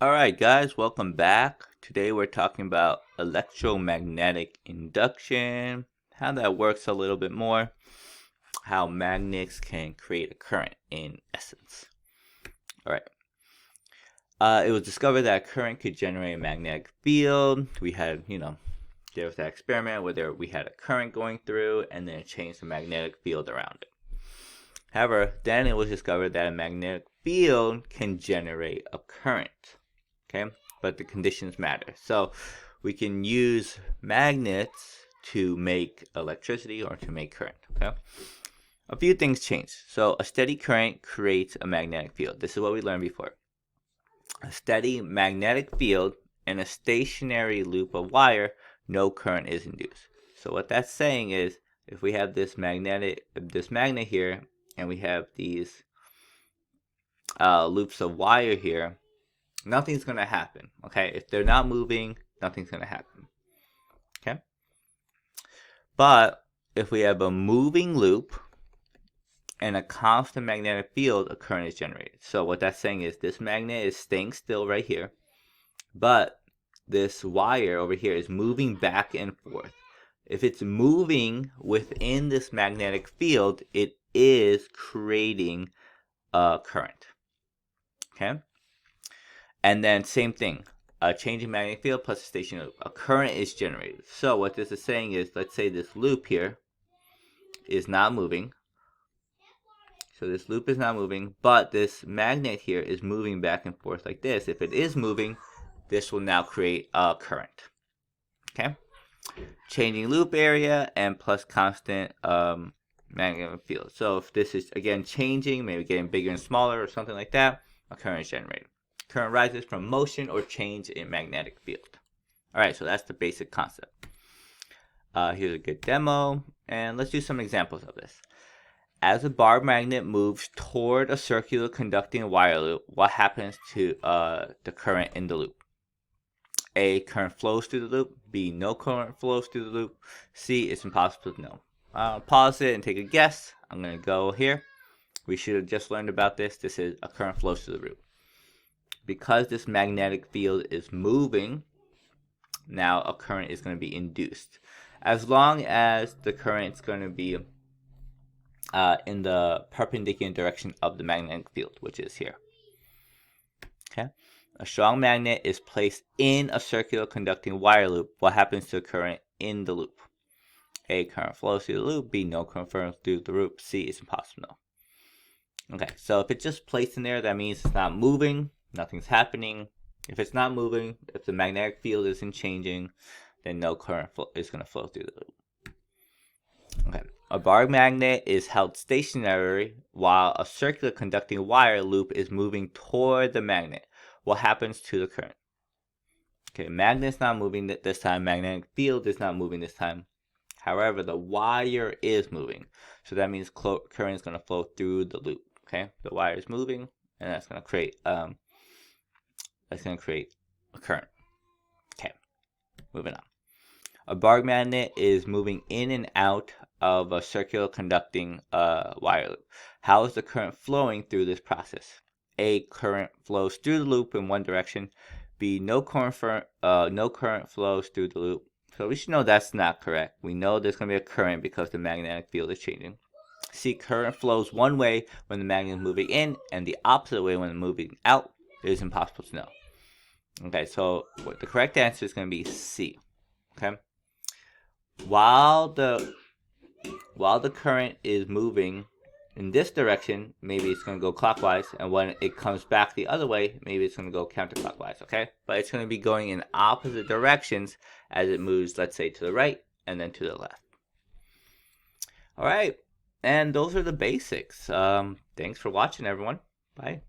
Alright guys, welcome back. Today we're talking about electromagnetic induction, how that works a little bit more, how magnets can create a current in essence. Alright, it was discovered that a current could generate a magnetic field. We had, there was that experiment where we had a current going through and then it changed the magnetic field around it. However, then it was discovered that a magnetic field can generate a current. Okay, but the conditions matter. So we can use magnets to make electricity or to make current. Okay, a few things change. So a steady current creates a magnetic field. This is what we learned before. A steady magnetic field in a stationary loop of wire, no current is induced. So what that's saying is, if we have this magnet here, and we have these loops of wire here, nothing's going to happen. Okay, if they're not moving, nothing's going to happen. Okay, but if we have a moving loop and a constant magnetic field, a current is generated. So what that's saying is this magnet is staying still right here, but this wire over here is moving back and forth. If it's moving within this magnetic field, it is creating a current. Okay, and then same thing, a changing magnetic field plus a stationary loop, a current is generated. So what this is saying is, let's say this loop here is not moving. So this loop is not moving, but this magnet here is moving back and forth like this. If it is moving, this will now create a current. Okay, changing loop area and plus constant magnetic field. So if this is again changing, maybe getting bigger and smaller or something like that, a current is generated. Current rises from motion or change in magnetic field. Alright, so that's the basic concept. Here's a good demo, and let's do some examples of this. As a bar magnet moves toward a circular conducting wire loop, what happens to the current in the loop? A, current flows through the loop. B, no current flows through the loop. C, it's impossible to know. Pause it and take a guess. I'm going to go here. We should have just learned about this. This is a current flows through the loop. Because this magnetic field is moving, now a current is going to be induced. As long as the current is going to be in the perpendicular direction of the magnetic field, which is here. Okay, a strong magnet is placed in a circular conducting wire loop. What happens to the current in the loop? A, current flows through the loop. B, no current flows through the loop. C, it's impossible to know. Okay, so if it's just placed in there, that means it's not moving. Nothing's happening. If it's not moving, if the magnetic field isn't changing, then no current is going to flow through the loop. Okay, a bar magnet is held stationary while a circular conducting wire loop is moving toward the magnet. What happens to the current? Okay, magnet's not moving this time. Magnetic field is not moving this time. However, the wire is moving. So that means current is going to flow through the loop. Okay, the wire is moving, and that's going to create a current. Okay, moving on. A bar magnet is moving in and out of a circular conducting wire loop. How is the current flowing through this process? A, current flows through the loop in one direction. B, no current flows through the loop. So we should know that's not correct. We know there's going to be a current because the magnetic field is changing. C, current flows one way when the magnet is moving in and the opposite way when it's moving out. It is impossible to know. Okay, so the correct answer is going to be C. Okay, while the current is moving in this direction, maybe it's going to go clockwise, and when it comes back the other way, maybe it's going to go counterclockwise. Okay, but it's going to be going in opposite directions as it moves, let's say, to the right and then to the left. All right, and those are the basics. Thanks for watching, everyone. Bye.